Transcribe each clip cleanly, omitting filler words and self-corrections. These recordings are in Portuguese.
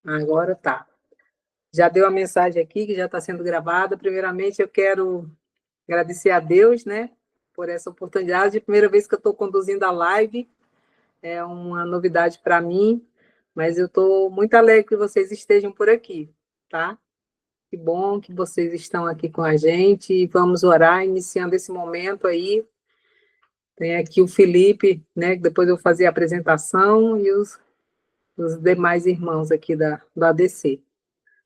Agora tá. Já deu a mensagem aqui, que já está sendo gravada. Primeiramente, eu quero agradecer a Deus, né, por essa oportunidade. Primeira vez que eu estou conduzindo a live, é uma novidade para mim, mas eu estou muito alegre que vocês estejam por aqui, tá? Que bom que vocês estão aqui com a gente e vamos orar, iniciando esse momento aí. Tem aqui o Felipe, né, que depois eu vou fazer a apresentação, e os demais irmãos aqui do ADC.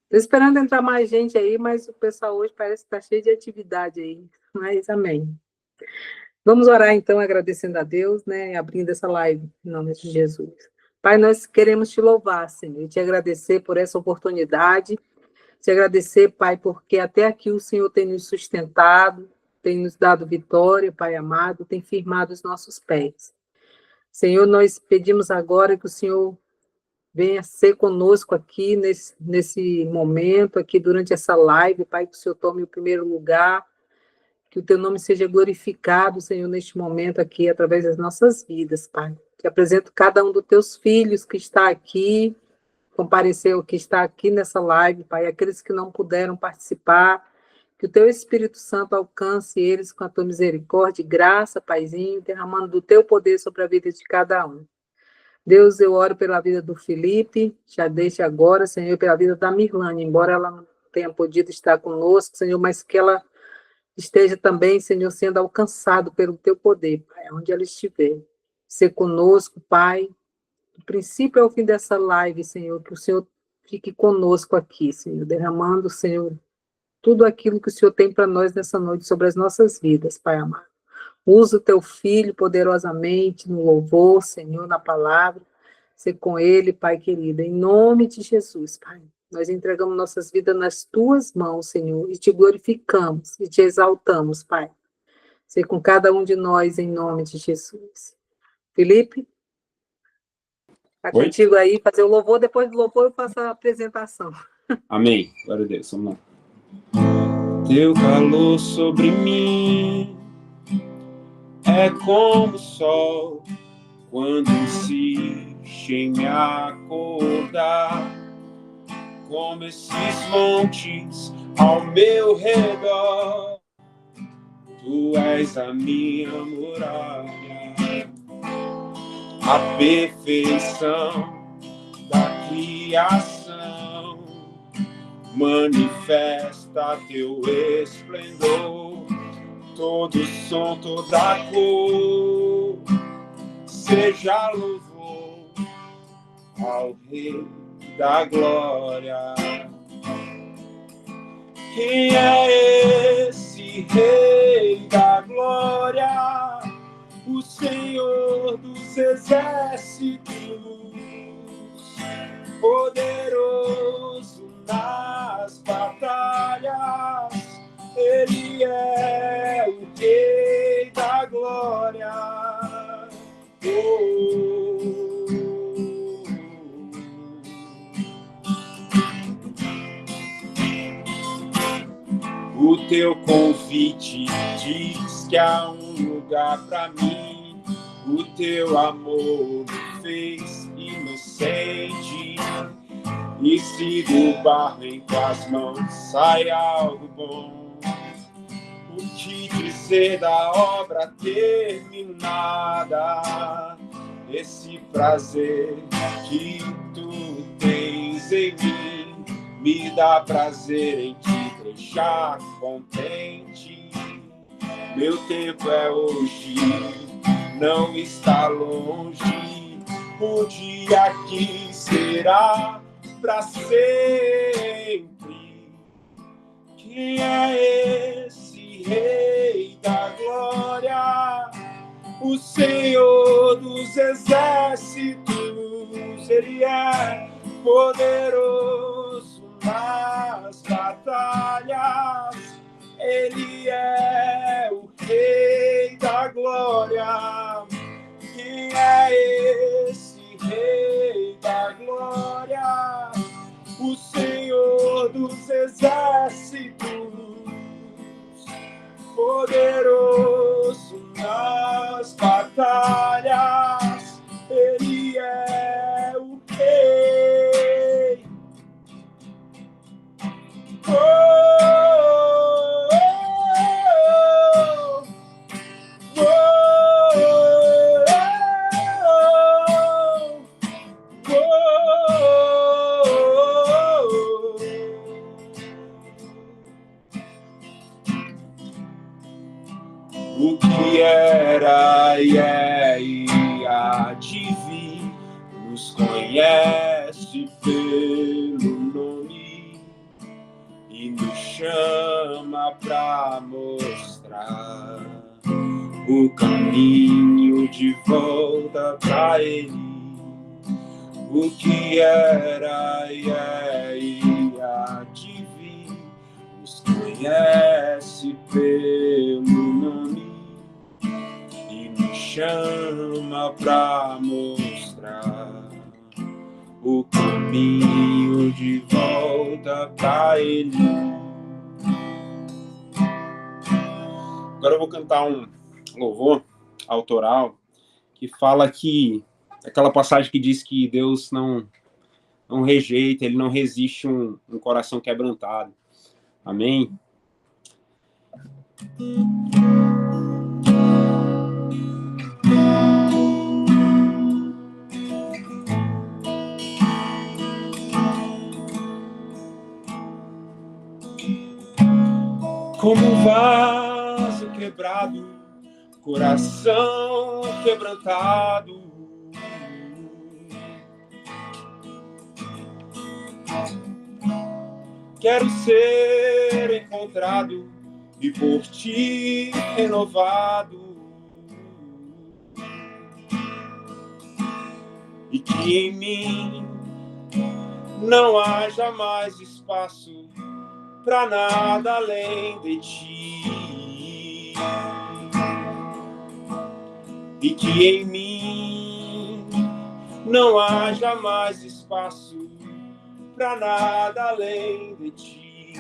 Estou esperando entrar mais gente aí, mas o pessoal hoje parece que está cheio de atividade aí. Mas amém. Vamos orar então, agradecendo a Deus, né? Abrindo essa live, em nome de Jesus. Pai, nós queremos te louvar, Senhor, e te agradecer por essa oportunidade. Te agradecer, Pai, porque até aqui o Senhor tem nos sustentado, tem nos dado vitória, Pai amado, tem firmado os nossos pés. Senhor, nós pedimos agora que o Senhor venha ser conosco aqui nesse momento, aqui durante essa live, Pai, que o Senhor tome o primeiro lugar, que o teu nome seja glorificado, Senhor, neste momento aqui, através das nossas vidas, Pai. Te apresento cada um dos teus filhos que está aqui, compareceu, que está aqui nessa live, Pai, aqueles que não puderam participar, que o teu Espírito Santo alcance eles com a tua misericórdia e graça, Paizinho, derramando do teu poder sobre a vida de cada um. Deus, eu oro pela vida do Felipe, já deixa agora, Senhor, pela vida da Mirlane, embora ela não tenha podido estar conosco, Senhor, mas que ela esteja também, Senhor, sendo alcançado pelo teu poder, Pai, onde ela estiver. Ser conosco, Pai, do princípio ao fim dessa live, Senhor, que o Senhor fique conosco aqui, Senhor, derramando, Senhor, tudo aquilo que o Senhor tem para nós nessa noite sobre as nossas vidas, Pai amado. Usa o teu filho poderosamente no louvor, Senhor, na palavra. Ser com ele, Pai querido, em nome de Jesus, Pai. Nós entregamos nossas vidas nas tuas mãos, Senhor, e te glorificamos e te exaltamos, Pai. Ser com cada um de nós, em nome de Jesus. Felipe, está contigo aí, fazer o louvor, depois do louvor eu faço a apresentação. Amém. Glória a Deus, vamos lá. Teu calor sobre mim é como o sol quando insiste em me acordar, como esses montes ao meu redor. Tu és a minha muralha, a perfeição da criação. Manifesta teu esplendor, todo som, toda cor. Seja louvor ao Rei da Glória. Quem é esse Rei da Glória? O Senhor dos Exércitos, poderoso nas batalhas. Ele é o Rei da Glória. O teu convite diz que há um lugar para mim. O teu amor me fez inocente. E se do barro em tuas mãos sai algo bom, o que dizer da obra terminada? Esse prazer que tu tens em mim me dá prazer em te deixar contente. Meu tempo é hoje, não está longe. O dia que será para sempre. Quem é esse Rei da Glória? O Senhor dos Exércitos. Ele é poderoso nas batalhas. Ele é o Rei da Glória. Quem é esse Rei da Glória? O Senhor dos Exércitos, poderoso nas batalhas. Ele é o Rei há de vir, nos conhece pelo nome e nos chama para mostrar o caminho de volta para Ele, o que era e é e há de vir, nos conhece pelo nome e nos chama para mostrar o caminho de volta para Ele. Agora eu vou cantar um louvor autoral que fala que aquela passagem que diz que Deus não rejeita, Ele não resiste um coração quebrantado. Amém? Como um vaso quebrado, coração quebrantado, quero ser encontrado e por ti renovado, e que em mim não haja mais espaço para nada além de ti, e que em mim não haja mais espaço para nada além de ti.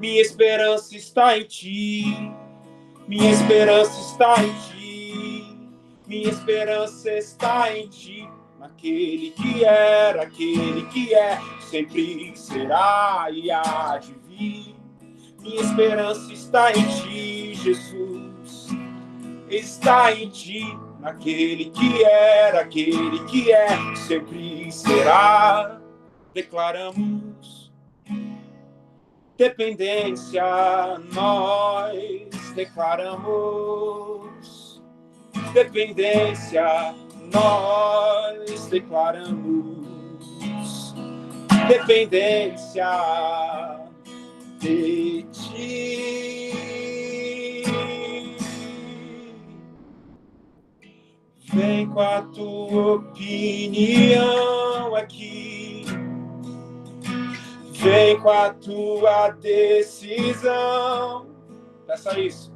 Minha esperança está em ti, minha esperança está em ti, minha esperança está em ti, naquele que era, aquele que é, sempre será e há de vir. Minha esperança está em ti, Jesus, está em ti, naquele que era, aquele que é, sempre será. Declaramos dependência, nós declaramos dependência, nós declaramos dependência de ti. Vem com a tua opinião aqui, vem com a tua decisão, peça isso.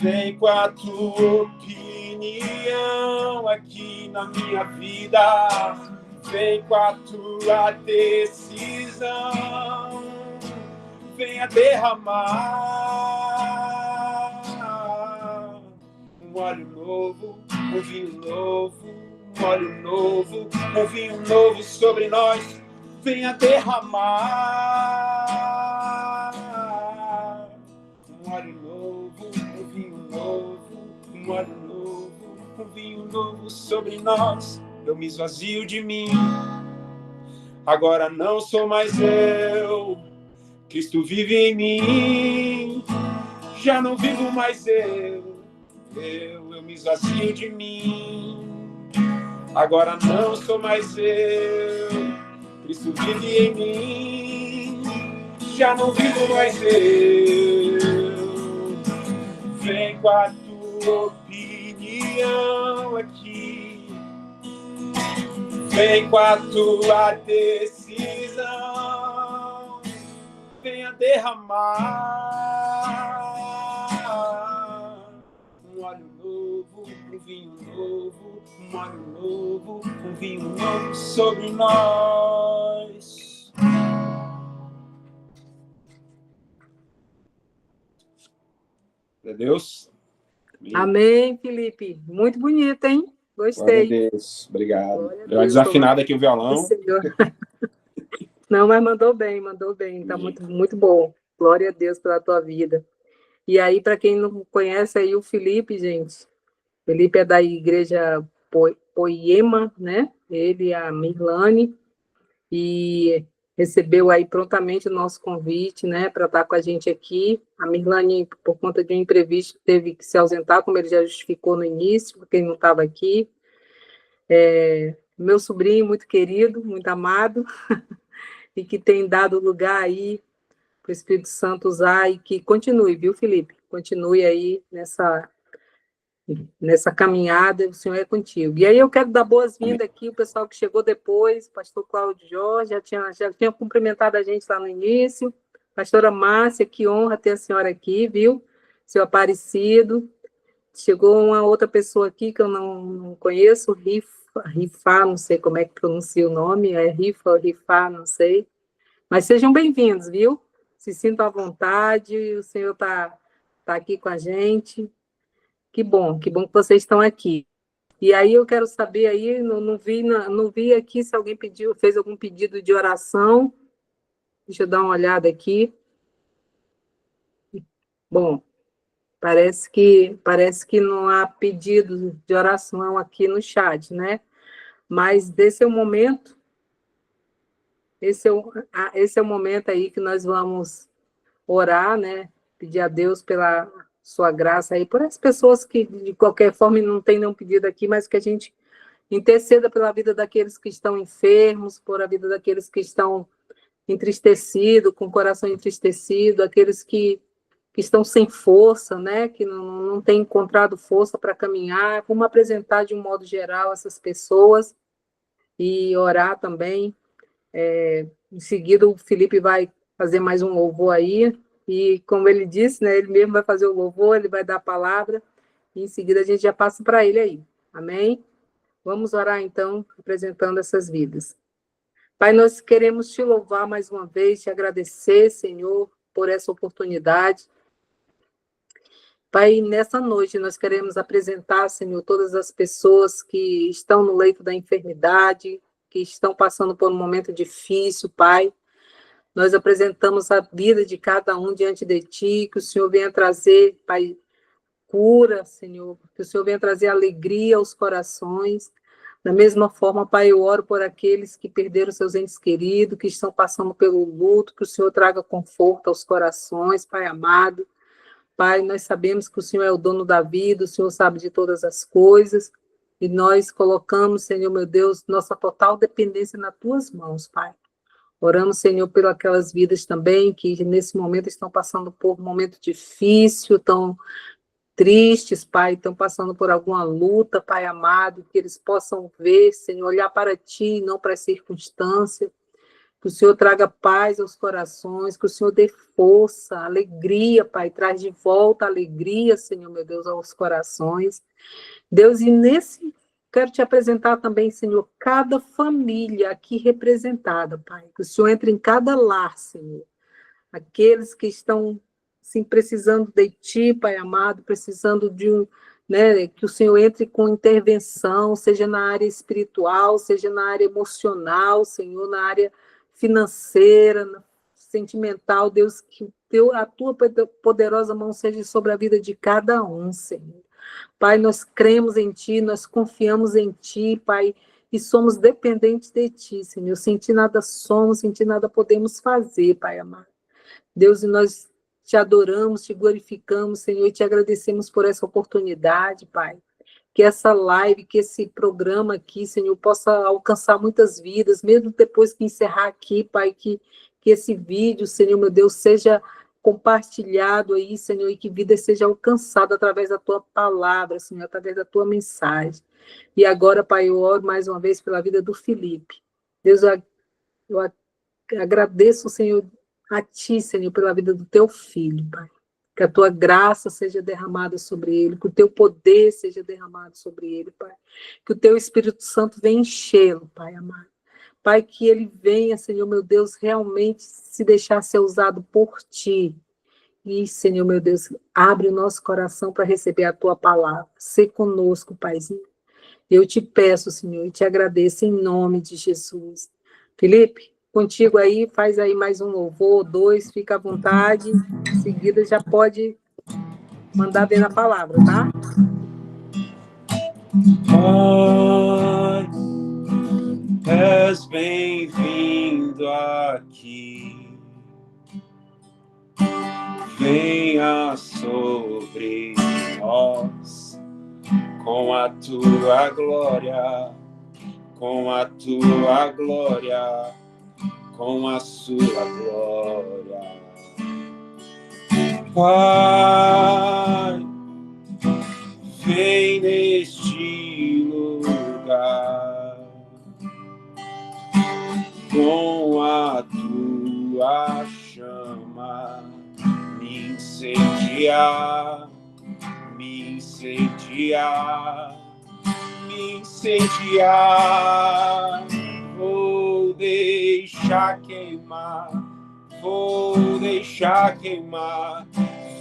Vem com a tua opinião aqui na minha vida, vem com a tua decisão, venha derramar um óleo novo, um vinho novo, um óleo novo, um vinho novo sobre nós, venha derramar um óleo novo, um vinho novo, um óleo novo, um vinho novo sobre nós. Eu me esvazio de mim, agora não sou mais eu, Cristo vive em mim, já não vivo mais eu me esvazio de mim, agora não sou mais eu, Cristo vive em mim, já não vivo mais eu. Vem com a tua opinião aqui, vem com a tua decisão, venha derramar um óleo novo, um vinho novo, um óleo novo, um vinho novo sobre nós. Glória a Deus. Amém, Felipe. Muito bonito, hein? Gostei. Glória a Deus. Obrigado. Glória a Deu uma Deus, desafinada aqui o violão. Senhor. Não, mas mandou bem. Tá muito, muito bom. Glória a Deus pela tua vida. E aí, para quem não conhece aí o Felipe, gente, Felipe é da igreja Poema, né? Ele e a Mirlane. E recebeu aí prontamente o nosso convite, né, para estar com a gente aqui. A Mirlane, por conta de um imprevisto, teve que se ausentar, como ele já justificou no início, porque ele não estava aqui. Meu sobrinho muito querido, muito amado, e que tem dado lugar aí para o Espírito Santo usar, e que continue, viu, Felipe? Continue aí nessa caminhada, o Senhor é contigo. E aí eu quero dar boas-vindas aqui, o pessoal que chegou depois, pastor Cláudio Jorge, já tinha cumprimentado a gente lá no início, pastora Márcia, que honra ter a senhora aqui, viu? Seu Aparecido. Chegou uma outra pessoa aqui que eu não conheço, Rifa, não sei como é que pronuncia o nome, é Rifa, não sei. Mas sejam bem-vindos, viu? Se sintam à vontade, o Senhor está aqui com a gente. Que bom que vocês estão aqui. E aí eu quero saber aí, não vi aqui se alguém fez algum pedido de oração. Deixa eu dar uma olhada aqui. Bom, parece que não há pedido de oração aqui no chat, né? Mas esse é o momento aí que nós vamos orar, né? Pedir a Deus pela sua graça aí, por as pessoas que, de qualquer forma, não tem nenhum pedido aqui, mas que a gente interceda pela vida daqueles que estão enfermos, por a vida daqueles que estão entristecidos, com o coração entristecido, aqueles que estão sem força, né? Que não têm encontrado força para caminhar. Vamos apresentar de um modo geral essas pessoas e orar também. Em seguida, o Felipe vai fazer mais um louvor aí, e como ele disse, né, ele mesmo vai fazer o louvor, ele vai dar a palavra, e em seguida a gente já passa para ele aí. Amém? Vamos orar, então, apresentando essas vidas. Pai, nós queremos te louvar mais uma vez, te agradecer, Senhor, por essa oportunidade. Pai, nessa noite nós queremos apresentar, Senhor, todas as pessoas que estão no leito da enfermidade, que estão passando por um momento difícil, Pai. Nós apresentamos a vida de cada um diante de Ti, que o Senhor venha trazer, Pai, cura, Senhor, que o Senhor venha trazer alegria aos corações. Da mesma forma, Pai, eu oro por aqueles que perderam seus entes queridos, que estão passando pelo luto, que o Senhor traga conforto aos corações, Pai amado. Pai, nós sabemos que o Senhor é o dono da vida, o Senhor sabe de todas as coisas, e nós colocamos, Senhor, meu Deus, nossa total dependência nas Tuas mãos, Pai. Oramos, Senhor, por aquelas vidas também que nesse momento estão passando por um momento difícil, tão tristes, Pai, estão passando por alguma luta, Pai amado, que eles possam ver, Senhor, olhar para Ti, não para as circunstâncias, que o Senhor traga paz aos corações, que o Senhor dê força, alegria, Pai, traz de volta a alegria, Senhor, meu Deus, aos corações. Deus, quero te apresentar também, Senhor, cada família aqui representada, Pai. Que o Senhor entre em cada lar, Senhor. Aqueles que estão, sim, precisando de Ti, Pai amado, precisando né, que o Senhor entre com intervenção, seja na área espiritual, seja na área emocional, Senhor, na área financeira, sentimental. Deus, que a Tua poderosa mão seja sobre a vida de cada um, Senhor. Pai, nós cremos em Ti, nós confiamos em Ti, Pai, e somos dependentes de Ti, Senhor. Sem Ti nada somos, sem Ti nada podemos fazer, Pai amado. Deus, e nós Te adoramos, Te glorificamos, Senhor, e Te agradecemos por essa oportunidade, Pai. Que essa live, que esse programa aqui, Senhor, possa alcançar muitas vidas, mesmo depois que encerrar aqui, Pai, que esse vídeo, Senhor, meu Deus, seja compartilhado aí, Senhor, e que vida seja alcançada através da Tua palavra, Senhor, através da Tua mensagem. E agora, Pai, eu oro mais uma vez pela vida do Felipe. Deus, eu agradeço, Senhor, a Ti, Senhor, pela vida do Teu filho, Pai. Que a Tua graça seja derramada sobre ele, que o Teu poder seja derramado sobre ele, Pai. Que o Teu Espírito Santo venha enchê-lo, Pai amado. Pai, que ele venha, Senhor, meu Deus, realmente se deixar ser usado por Ti. E, Senhor, meu Deus, abre o nosso coração para receber a Tua palavra. Sê conosco, Paizinho. Eu te peço, Senhor, e te agradeço em nome de Jesus. Felipe, contigo aí, faz aí mais um louvor, 2, fica à vontade. Em seguida já pode mandar ver na palavra, tá? És bem-vindo aqui. com a tua glória, com a tua glória, com a sua glória. Pai, vem neste lugar com a tua chama, me incendiar, me incendiar, me incendiar. Vou deixar queimar, vou deixar queimar,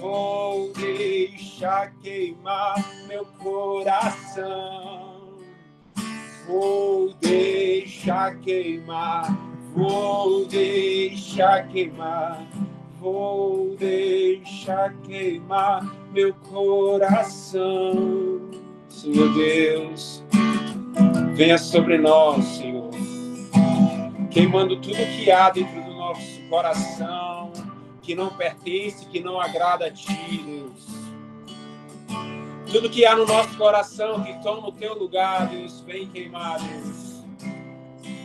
vou deixar queimar meu coração. Vou deixar queimar, vou deixar queimar, vou deixar queimar meu coração. Senhor Deus, venha sobre nós, Senhor, queimando tudo que há dentro do nosso coração, que não pertence, que não agrada a Ti, Deus. Tudo que há no nosso coração que toma o Teu lugar, Deus, vem queimar, Deus.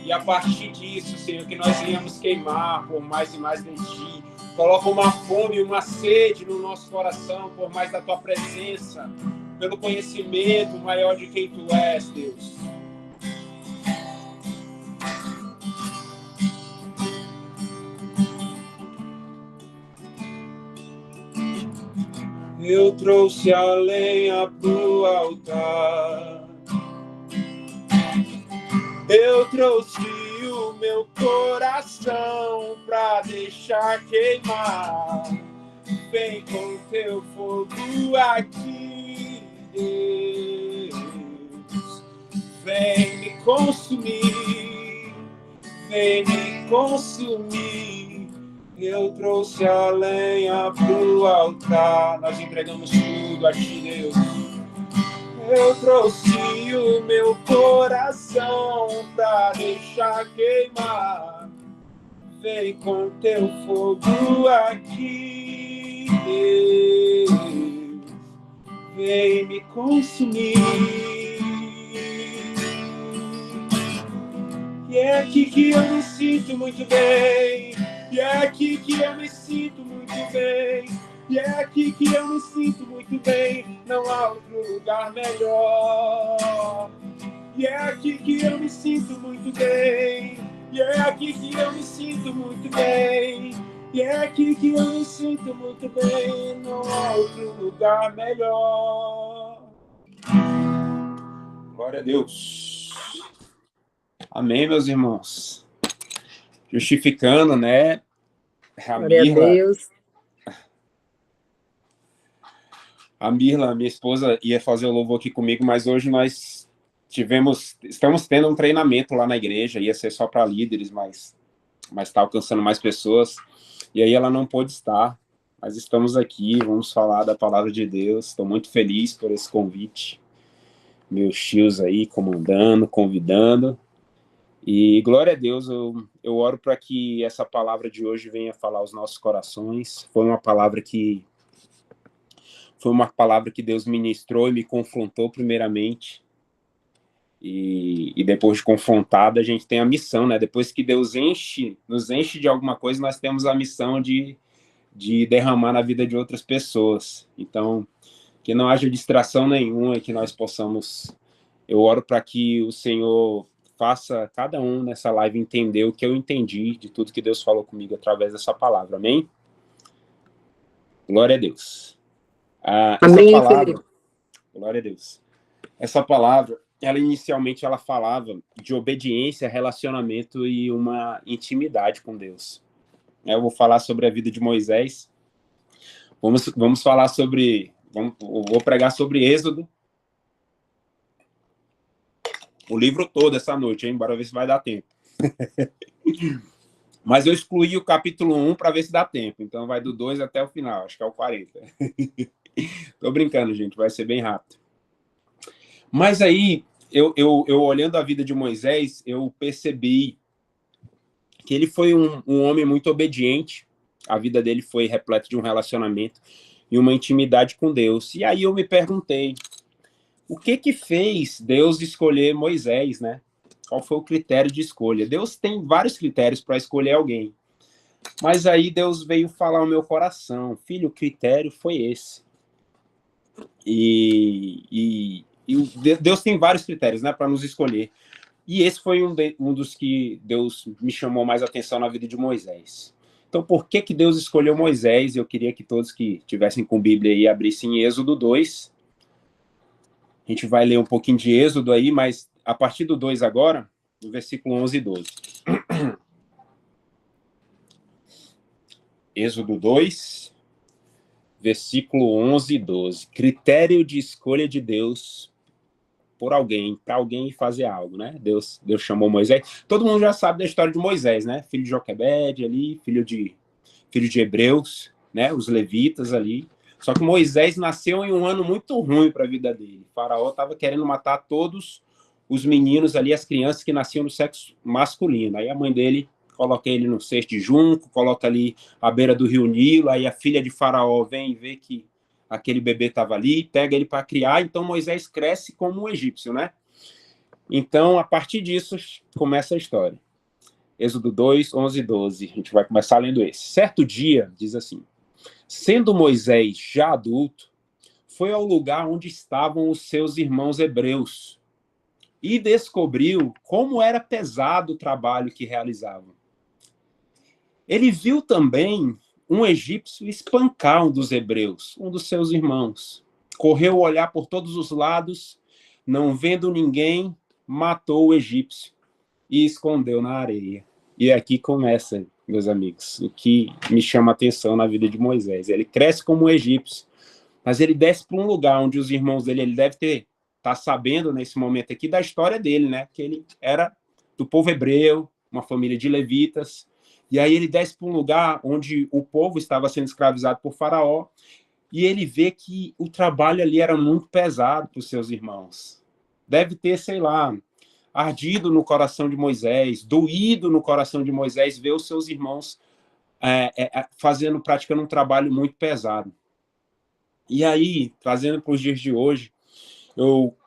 E a partir disso, Senhor, que nós venhamos queimar por mais e mais de Ti. Coloca uma fome, uma sede no nosso coração por mais da Tua presença, pelo conhecimento maior de quem Tu és, Deus. Eu trouxe a lenha pro altar, eu trouxe o meu coração pra deixar queimar. Vem com teu fogo aqui, Deus. Vem me consumir, vem me consumir. Eu trouxe a lenha pro altar, nós entregamos tudo a Ti, Deus. Eu trouxe o meu coração pra deixar queimar. Vem com teu fogo aqui, Deus. Vem me consumir. E é aqui que eu me sinto muito bem. E é aqui que eu me sinto muito bem. E é aqui que eu me sinto muito bem. Não há outro lugar melhor. E é aqui que eu me sinto muito bem. E é aqui que eu me sinto muito bem. E é aqui que eu me sinto muito bem. Não há outro lugar melhor. Glória a Deus. Amém, meus irmãos. Justificando, né? Glória a Deus. A Mirla, minha esposa, ia fazer o louvor aqui comigo, mas hoje nós estamos tendo um treinamento lá na igreja, ia ser só para líderes, mas está alcançando mais pessoas, e aí ela não pôde estar, mas estamos aqui, vamos falar da palavra de Deus. Estou muito feliz por esse convite, meus tios aí comandando, convidando. E glória a Deus, eu oro para que essa palavra de hoje venha falar aos nossos corações. Foi uma palavra que Deus ministrou e me confrontou primeiramente. E depois de confrontado, a gente tem a missão, né? Depois que Deus nos enche de alguma coisa, nós temos a missão de derramar na vida de outras pessoas. Então, que não haja distração nenhuma e que nós possamos... Eu oro para que o Senhor faça cada um nessa live entender o que eu entendi de tudo que Deus falou comigo através dessa palavra. Amém? Glória a Deus. Amém, essa palavra, Felipe. glória a Deus. Essa palavra, inicialmente ela falava de obediência, relacionamento e uma intimidade com Deus. Eu vou falar sobre a vida de Moisés. Vamos falar sobre... vou pregar sobre Êxodo. O livro todo essa noite, hein? Bora ver se vai dar tempo. Mas eu excluí o capítulo 1 para ver se dá tempo. Então vai do 2 até o final, acho que é o 40. Tô brincando, gente, vai ser bem rápido. Mas aí, eu olhando a vida de Moisés, eu percebi que ele foi um homem muito obediente. A vida dele foi repleta de um relacionamento e uma intimidade com Deus. E aí eu me perguntei, O que fez Deus escolher Moisés, né? Qual foi o critério de escolha? Deus tem vários critérios para escolher alguém. Mas aí Deus veio falar ao meu coração, filho, o critério foi esse. E Deus tem vários critérios, né, para nos escolher. E esse foi um dos que Deus me chamou mais atenção na vida de Moisés. Então, por que Deus escolheu Moisés? Eu queria que todos que tivessem com Bíblia aí abrissem Êxodo 2. A gente vai ler um pouquinho de Êxodo aí, mas a partir do 2 agora, no versículo 11 e 12. Êxodo 2, versículo 11 e 12. Critério de escolha de Deus por alguém, para alguém fazer algo, né? Deus chamou Moisés. Todo mundo já sabe da história de Moisés, né? Filho de Joquebede ali, filho de Hebreus, né? Os levitas ali. Só que Moisés nasceu em um ano muito ruim para a vida dele. O faraó estava querendo matar todos os meninos ali, as crianças que nasciam do sexo masculino. Aí a mãe dele coloca ele no cesto de junco, coloca ali à beira do rio Nilo, aí a filha de faraó vem e vê que aquele bebê estava ali, pega ele para criar, então Moisés cresce como um egípcio, né? Então, a partir disso, começa a história. Êxodo 2, 11 e 12. A gente vai começar lendo esse. Certo dia, diz assim, sendo Moisés já adulto, foi ao lugar onde estavam os seus irmãos hebreus e descobriu como era pesado o trabalho que realizavam. Ele viu também um egípcio espancar um dos hebreus, um dos seus irmãos. Correu olhar por todos os lados, não vendo ninguém, matou o egípcio e escondeu na areia. E aqui começa, meus amigos, o que me chama a atenção na vida de Moisés. Ele cresce como um egípcio, mas ele desce para um lugar onde os irmãos dele, ele deve estar sabendo nesse momento aqui da história dele, né? Que ele era do povo hebreu, uma família de levitas. E aí ele desce para um lugar onde o povo estava sendo escravizado por Faraó, e ele vê que o trabalho ali era muito pesado para os seus irmãos. Deve ter, sei lá, ardido no coração de Moisés, doído no coração de Moisés, ver os seus irmãos praticando um trabalho muito pesado. E aí, trazendo para os dias de hoje,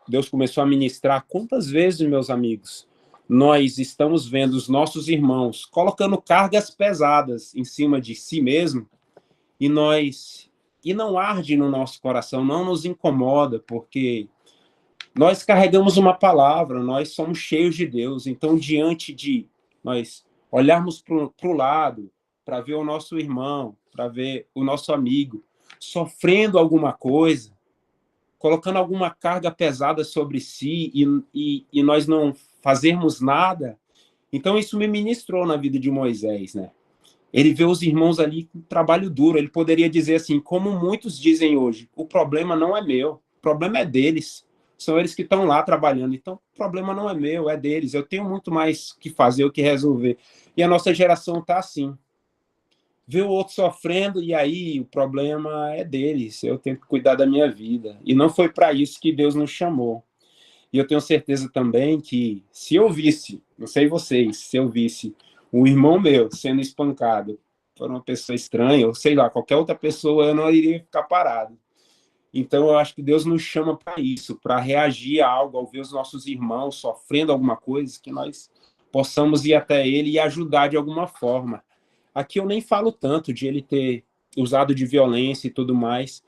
Deus começou a ministrar quantas vezes, meus amigos, nós estamos vendo os nossos irmãos colocando cargas pesadas em cima de si mesmo e não arde no nosso coração, não nos incomoda, porque nós carregamos uma palavra, nós somos cheios de Deus. Então, diante de nós olharmos para o lado, para ver o nosso irmão, para ver o nosso amigo sofrendo alguma coisa, colocando alguma carga pesada sobre si e nós não fazermos nada, então isso me ministrou na vida de Moisés, né? Ele vê os irmãos ali com trabalho duro, ele poderia dizer assim, como muitos dizem hoje, o problema não é meu, o problema é deles, são eles que estão lá trabalhando, então o problema não é meu, é deles, eu tenho muito mais que fazer, o que resolver. E a nossa geração está assim, vê o outro sofrendo e aí o problema é deles, eu tenho que cuidar da minha vida. E não foi para isso que Deus nos chamou. E eu tenho certeza também que se eu visse, não sei vocês, se eu visse um irmão meu sendo espancado por uma pessoa estranha, ou sei lá, qualquer outra pessoa, eu não iria ficar parado. Então eu acho que Deus nos chama para isso, para reagir a algo, ao ver os nossos irmãos sofrendo alguma coisa, que nós possamos ir até ele e ajudar de alguma forma. Aqui eu nem falo tanto de ele ter usado de violência e tudo mais,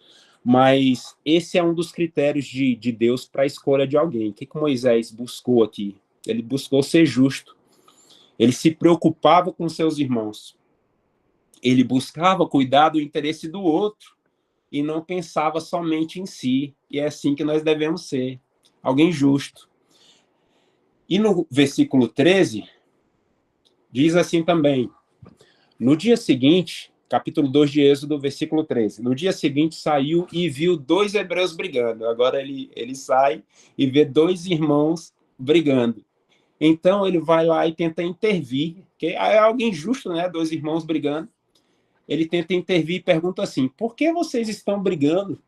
mas esse é um dos critérios de Deus para a escolha de alguém. O que Moisés buscou aqui? Ele buscou ser justo. Ele se preocupava com seus irmãos. Ele buscava cuidar do interesse do outro e não pensava somente em si. E é assim que nós devemos ser. Alguém justo. E no versículo 13, diz assim também: no dia seguinte, capítulo 2 de Êxodo, versículo 13. No dia seguinte saiu e viu 2 hebreus brigando. Agora ele sai e vê 2 irmãos brigando. Então ele vai lá e tenta intervir, que é alguém justo, né? 2 irmãos brigando. Ele tenta intervir e pergunta assim: por que vocês estão brigando?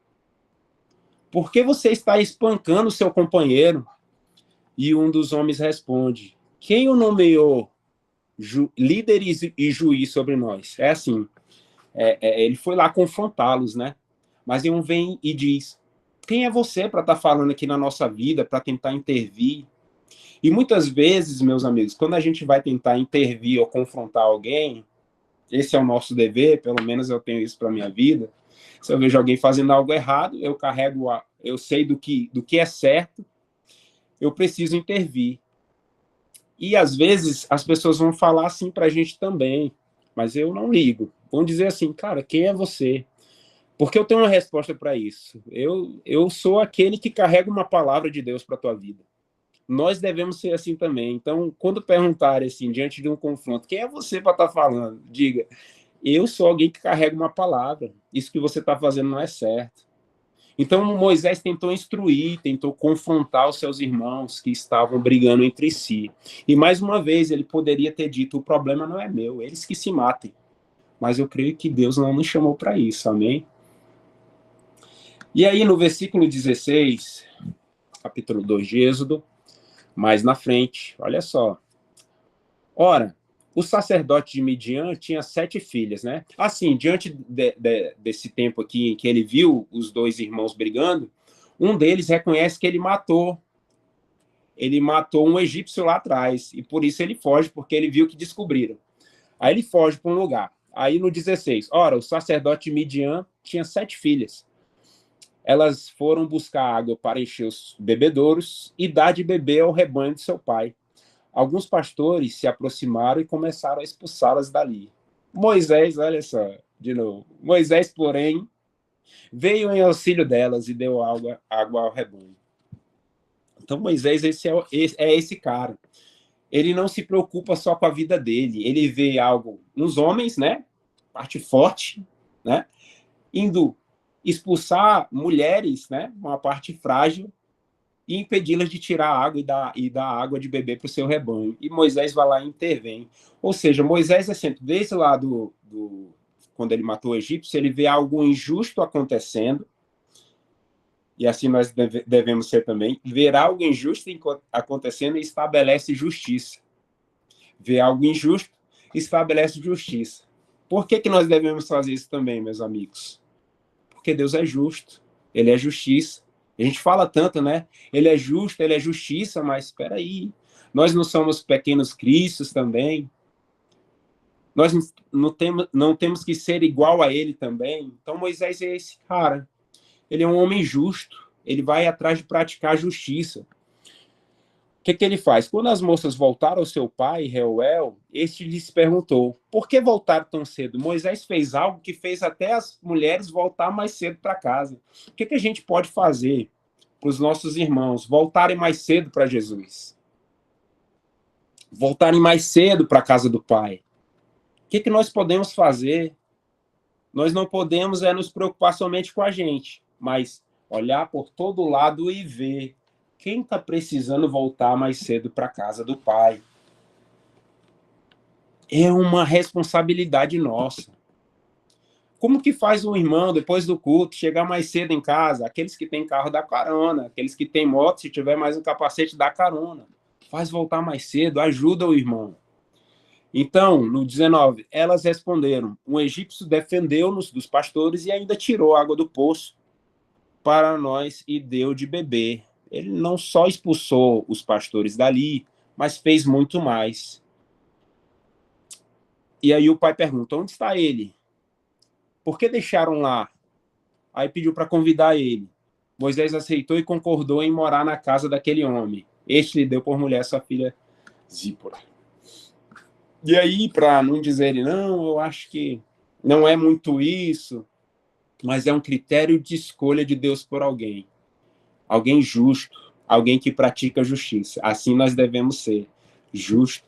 Por que você está espancando o seu companheiro? E um dos homens responde: quem o nomeou líder e juiz sobre nós? É assim, ele foi lá confrontá-los, né? Mas um vem e diz: Quem é você para estar falando aqui na nossa vida, para tentar intervir? E muitas vezes, meus amigos, quando a gente vai tentar intervir ou confrontar alguém, esse é o nosso dever, pelo menos eu tenho isso para minha vida. Se eu vejo alguém fazendo algo errado, eu sei do que é certo, eu preciso intervir. E às vezes as pessoas vão falar assim para a gente também, mas eu não ligo. Vão dizer assim, cara, quem é você? Porque eu tenho uma resposta para isso. Eu sou aquele que carrega uma palavra de Deus para a tua vida. Nós devemos ser assim também. Então, quando perguntarem assim, diante de um confronto, quem é você para estar falando? Diga, eu sou alguém que carrega uma palavra. Isso que você está fazendo não é certo. Então, Moisés tentou instruir, tentou confrontar os seus irmãos que estavam brigando entre si. E, mais uma vez, ele poderia ter dito, o problema não é meu, eles que se matem. Mas eu creio que Deus não nos chamou para isso, amém? E aí, no versículo 16, capítulo 2 de Êxodo, mais na frente, olha só. Ora, o sacerdote de Midian tinha 7 filhas, né? Assim, diante desse tempo aqui em que ele viu os 2 irmãos brigando, um deles reconhece que ele matou um egípcio lá atrás, e por isso ele foge, porque ele viu que descobriram. Aí ele foge para um lugar. Aí no 16, ora, o sacerdote de Midian tinha 7 filhas. Elas foram buscar água para encher os bebedouros e dar de beber ao rebanho de seu pai. Alguns pastores se aproximaram e começaram a expulsá-las dali. Moisés, olha só, de novo. Moisés, porém, veio em auxílio delas e deu água ao rebanho. Então, Moisés é esse cara. Ele não se preocupa só com a vida dele. Ele vê algo nos homens, né? Parte forte, né? Indo expulsar mulheres, né? Uma parte frágil, e impedi-las de tirar água e dar água de beber para o seu rebanho. E Moisés vai lá e intervém. Ou seja, Moisés é sempre, desde lá quando ele matou o egípcio, ele vê algo injusto acontecendo, e assim nós devemos ser também, ver algo injusto acontecendo e estabelece justiça. Vê algo injusto, estabelece justiça. Por que nós devemos fazer isso também, meus amigos? Porque Deus é justo, ele é justiça. A gente fala tanto, né? Ele é justo, ele é justiça, mas espera aí. Nós não somos pequenos cristos também. Nós não temos que ser igual a ele também. Então Moisés é esse cara. Ele é um homem justo. Ele vai atrás de praticar a justiça. O que ele faz? Quando as moças voltaram ao seu pai, Reuel, este lhes perguntou, por que voltaram tão cedo? Moisés fez algo que fez até as mulheres voltar mais cedo para casa. O que a gente pode fazer para os nossos irmãos voltarem mais cedo para Jesus? Voltarem mais cedo para a casa do Pai? O que nós podemos fazer? Nós não podemos nos preocupar somente com a gente, mas olhar por todo lado e ver quem está precisando voltar mais cedo para a casa do Pai. É uma responsabilidade nossa. Como que faz um irmão, depois do culto, chegar mais cedo em casa? Aqueles que têm carro, dá carona. Aqueles que têm moto, se tiver mais um capacete, dá carona. Faz voltar mais cedo, ajuda o irmão. Então, no 19, elas responderam, um egípcio defendeu-nos dos pastores e ainda tirou água do poço para nós e deu de beber. Ele não só expulsou os pastores dali, mas fez muito mais. E aí o pai pergunta, onde está ele? Por que deixaram lá? Aí pediu para convidar ele. Moisés aceitou e concordou em morar na casa daquele homem. Este lhe deu por mulher sua filha Zípora. E aí, para não dizerem, não, eu acho que não é muito isso, mas é um critério de escolha de Deus por alguém. Alguém justo, alguém que pratica justiça. Assim nós devemos ser, justo,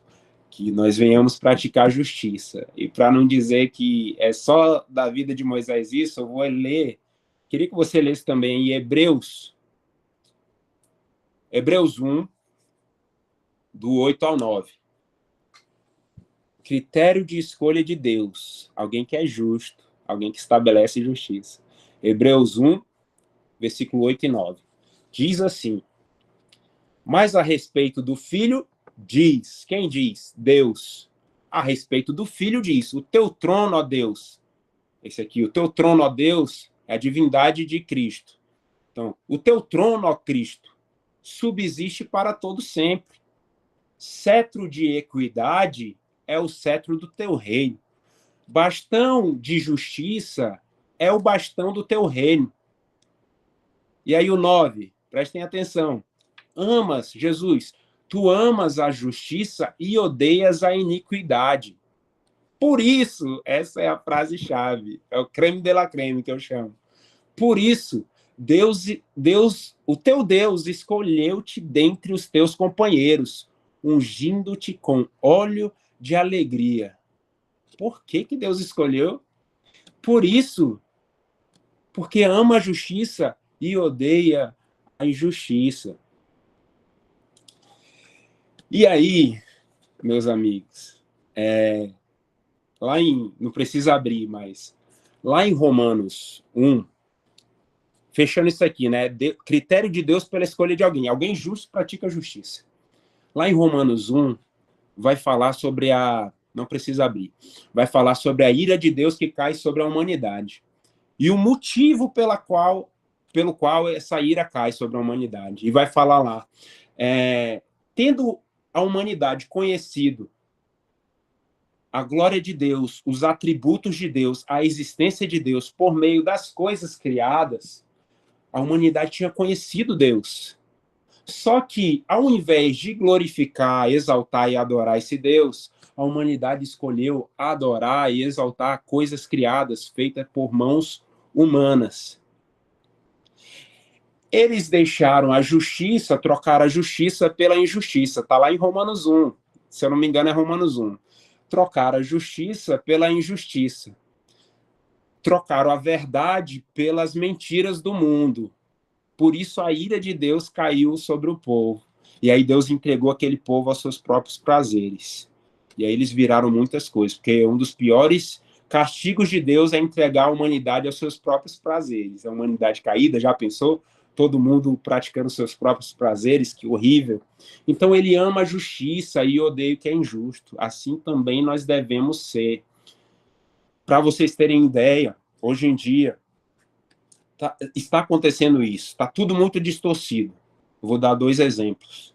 que nós venhamos praticar justiça. E para não dizer que é só da vida de Moisés isso, eu vou ler, queria que você lesse também em Hebreus 1, do 8 ao 9. Critério de escolha de Deus, alguém que é justo, alguém que estabelece justiça. Hebreus 1, versículo 8 e 9. Diz assim, mas a respeito do Filho, diz, quem diz? Deus. A respeito do Filho diz, o teu trono, ó Deus, esse aqui, o teu trono, ó Deus, é a divindade de Cristo. Então, o teu trono, ó Cristo, subsiste para todo sempre. Cetro de equidade é o cetro do teu reino. Bastão de justiça é o bastão do teu reino. E aí o 9, prestem atenção. Amas, Jesus, tu amas a justiça e odeias a iniquidade. Por isso, essa é a frase-chave, é o creme de la creme que eu chamo. Por isso, Deus, o teu Deus escolheu-te dentre os teus companheiros, ungindo-te com óleo de alegria. Por que Deus escolheu? Por isso, porque ama a justiça e odeia a injustiça. E aí, meus amigos, não precisa abrir, mas lá em Romanos 1, fechando isso aqui, né? Critério de Deus pela escolha de alguém. Alguém justo pratica a justiça. Lá em Romanos 1, vai falar sobre não precisa abrir. Vai falar sobre a ira de Deus que cai sobre a humanidade. E o motivo pelo qual essa ira cai sobre a humanidade. E vai falar lá. Tendo a humanidade conhecido a glória de Deus, os atributos de Deus, a existência de Deus por meio das coisas criadas, a humanidade tinha conhecido Deus. Só que, ao invés de glorificar, exaltar e adorar esse Deus, a humanidade escolheu adorar e exaltar coisas criadas, feitas por mãos humanas. Eles deixaram a justiça, trocaram a justiça pela injustiça. Está lá em Romanos 1. Se eu não me engano, é Romanos 1. Trocaram a justiça pela injustiça. Trocaram a verdade pelas mentiras do mundo. Por isso a ira de Deus caiu sobre o povo. E aí Deus entregou aquele povo aos seus próprios prazeres. E aí eles viraram muitas coisas, porque um dos piores castigos de Deus é entregar a humanidade aos seus próprios prazeres. A humanidade caída, já pensou? Todo mundo praticando seus próprios prazeres, que horrível. Então ele ama a justiça e odeia o que é injusto. Assim também nós devemos ser. Para vocês terem ideia, hoje em dia, está acontecendo isso. Está tudo muito distorcido. Vou dar 2 exemplos.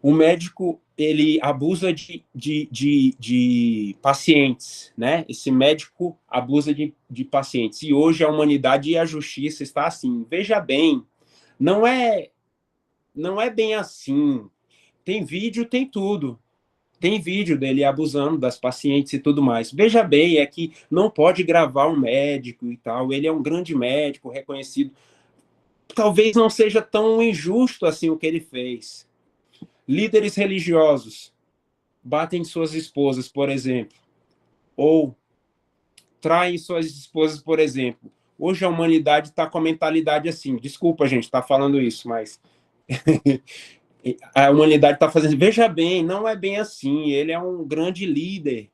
O médico, ele abusa de pacientes, né? Esse médico abusa de pacientes. E hoje a humanidade e a justiça está assim. Veja bem, não é bem assim. Tem vídeo, tem tudo. Tem vídeo dele abusando das pacientes e tudo mais. Veja bem, é que não pode gravar um médico e tal. Ele é um grande médico, reconhecido. Talvez não seja tão injusto assim o que ele fez. Líderes religiosos batem suas esposas, por exemplo. Ou traem suas esposas, por exemplo. Hoje a humanidade está com a mentalidade assim. Desculpa, gente, estar falando isso, mas... a humanidade está fazendo. Veja bem, não é bem assim. Ele é um grande líder,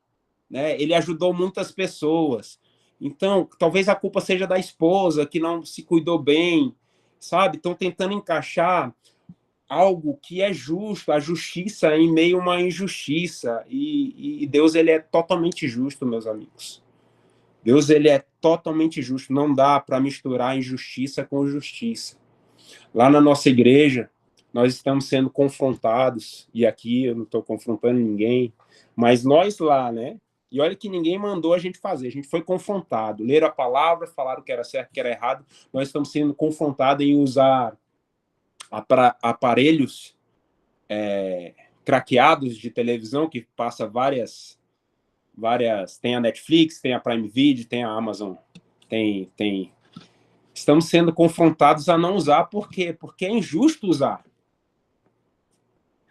né? Ele ajudou muitas pessoas. Então, talvez a culpa seja da esposa que não se cuidou bem, sabe? Estão tentando encaixar algo que é justo, a justiça em meio a uma injustiça. E Deus, ele é totalmente justo, meus amigos. Deus, ele é totalmente justo. Não dá para misturar injustiça com justiça. Lá na nossa igreja, nós estamos sendo confrontados, e aqui eu não estou confrontando ninguém, mas nós lá, né? E olha que ninguém mandou a gente fazer, a gente foi confrontado. Leram a palavra, falaram que era certo, que era errado. Nós estamos sendo confrontados em usar aparelhos craqueados de televisão, que passa várias... Tem a Netflix, tem a Prime Video, tem a Amazon, tem... Estamos sendo confrontados a não usar, por quê? Porque é injusto usar.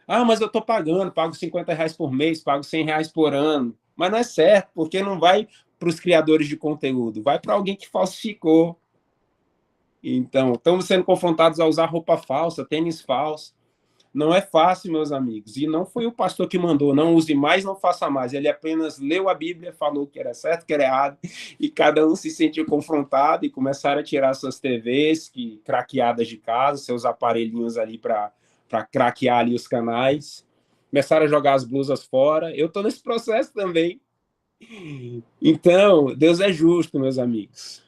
Ah, mas eu estou pagando, pago R$50 por mês, pago R$100 por ano. Mas não é certo, porque não vai para os criadores de conteúdo, vai para alguém que falsificou. Então, estamos sendo confrontados a usar roupa falsa, tênis falso. Não é fácil, meus amigos. E não foi o pastor que mandou, não use mais, não faça mais. Ele apenas leu a Bíblia, falou que era certo, que era errado, e cada um se sentiu confrontado e começaram a tirar suas TVs craqueadas de casa, seus aparelhinhos ali para craquear ali os canais. Começaram a jogar as blusas fora. Eu estou nesse processo também. Então, Deus é justo, meus amigos.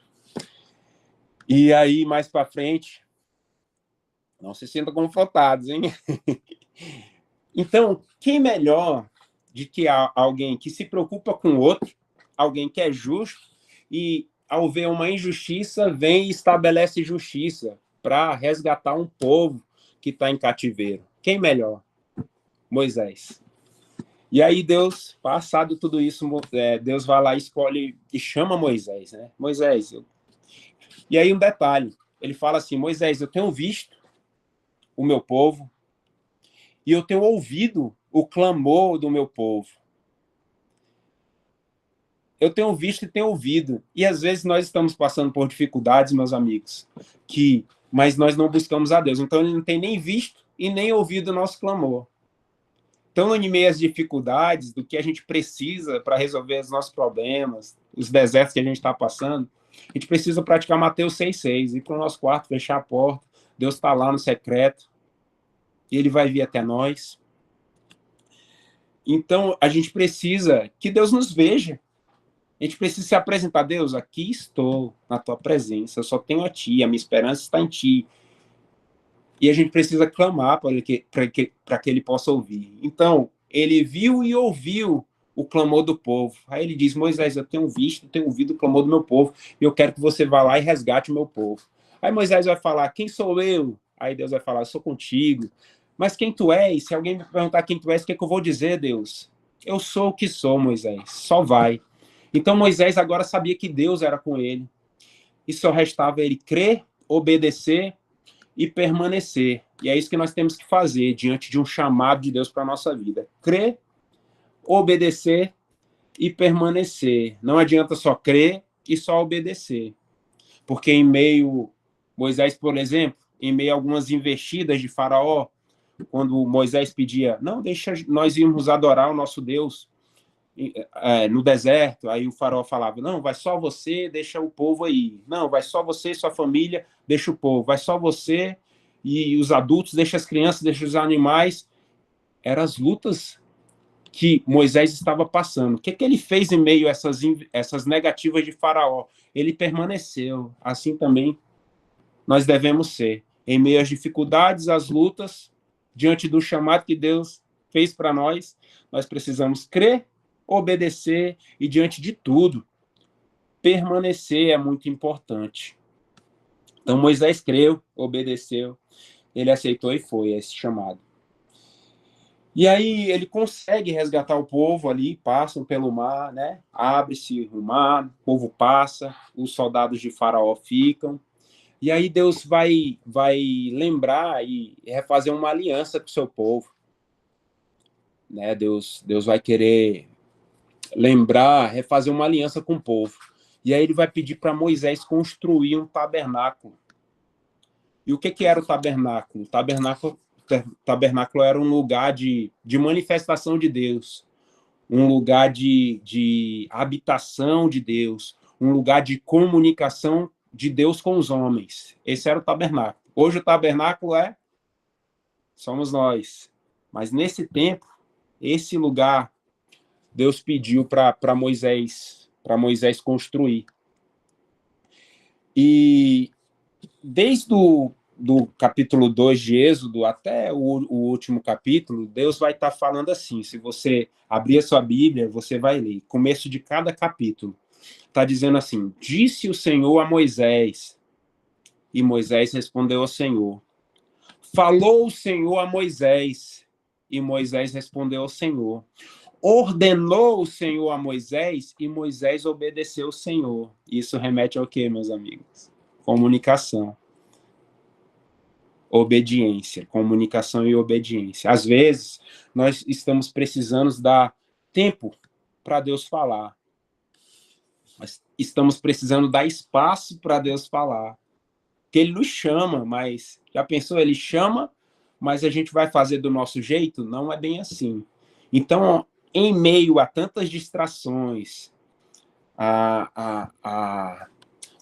E aí, mais para frente, não se sintam confrontados, hein? Então, quem melhor de que alguém que se preocupa com o outro, alguém que é justo, e ao ver uma injustiça, vem e estabelece justiça para resgatar um povo que está em cativeiro. Quem melhor? Moisés. E aí Deus, passado tudo isso, Deus vai lá e escolhe e chama Moisés, né? Moisés. E aí um detalhe, ele fala assim, Moisés, eu tenho visto o meu povo e eu tenho ouvido o clamor do meu povo. Eu tenho visto e tenho ouvido. E às vezes nós estamos passando por dificuldades, meus amigos, mas nós não buscamos a Deus. Então ele não tem nem visto e nem ouvido o nosso clamor. Então, em meio às dificuldades, do que a gente precisa para resolver os nossos problemas, os desertos que a gente está passando, a gente precisa praticar Mateus 6,6, ir para o nosso quarto, fechar a porta, Deus está lá no secreto, e Ele vai vir até nós. Então, a gente precisa que Deus nos veja. A gente precisa se apresentar. Deus, aqui estou, na tua presença, eu só tenho a ti, a minha esperança está em ti. E a gente precisa clamar para que ele possa ouvir. Então, ele viu e ouviu o clamor do povo. Aí ele diz, Moisés, eu tenho visto, tenho ouvido o clamor do meu povo, e eu quero que você vá lá e resgate o meu povo. Aí Moisés vai falar, quem sou eu? Aí Deus vai falar, eu sou contigo. Mas quem tu és? Se alguém me perguntar quem tu és, o que, é que eu vou dizer, Deus? Eu sou o que sou, Moisés. Só vai. Então Moisés agora sabia que Deus era com ele. E só restava ele crer, obedecer e permanecer. E é isso que nós temos que fazer diante de um chamado de Deus para a nossa vida. Crer, obedecer e permanecer. Não adianta só crer e só obedecer. Porque em meio, Moisés, por exemplo, em meio a algumas investidas de Faraó, quando Moisés pedia, não, deixa nós irmos adorar o nosso Deus no deserto, aí o Faraó falava, não, vai só você, deixa o povo aí. Não, vai só você e sua família, deixa o povo. Vai só você e os adultos, deixa as crianças, deixa os animais. Eram as lutas que Moisés estava passando. O que ele fez em meio a essas negativas de Faraó? Ele permaneceu. Assim também nós devemos ser. Em meio às dificuldades, às lutas, diante do chamado que Deus fez para nós, nós precisamos crer, obedecer e, diante de tudo, permanecer é muito importante. Então, Moisés creu, obedeceu, ele aceitou e foi esse chamado. E aí ele consegue resgatar o povo ali, passam pelo mar, né? Abre-se o mar, o povo passa, os soldados de Faraó ficam. E aí Deus vai lembrar e refazer uma aliança com o seu povo. Né? Deus vai querer lembrar, refazer uma aliança com o povo. E aí ele vai pedir para Moisés construir um tabernáculo. E o que era o tabernáculo? O tabernáculo era um lugar de manifestação de Deus, um lugar de habitação de Deus, um lugar de comunicação de Deus com os homens. Esse era o tabernáculo. Hoje o tabernáculo somos nós. Mas nesse tempo, esse lugar, Deus pediu para Moisés construir. E desde do capítulo 2 de Êxodo até o último capítulo, Deus vai estar falando assim, se você abrir a sua Bíblia, você vai ler, começo de cada capítulo, está dizendo assim, disse o Senhor a Moisés, e Moisés respondeu ao Senhor. Falou o Senhor a Moisés, e Moisés respondeu ao Senhor. Ordenou o Senhor a Moisés, e Moisés obedeceu ao Senhor. Isso remete ao quê, meus amigos? Comunicação. Obediência, comunicação e obediência. Às vezes, nós estamos precisando dar tempo para Deus falar. Nós estamos precisando dar espaço para Deus falar. Porque Ele nos chama, mas já pensou? Ele chama, mas a gente vai fazer do nosso jeito? Não é bem assim. Então, em meio a tantas distrações,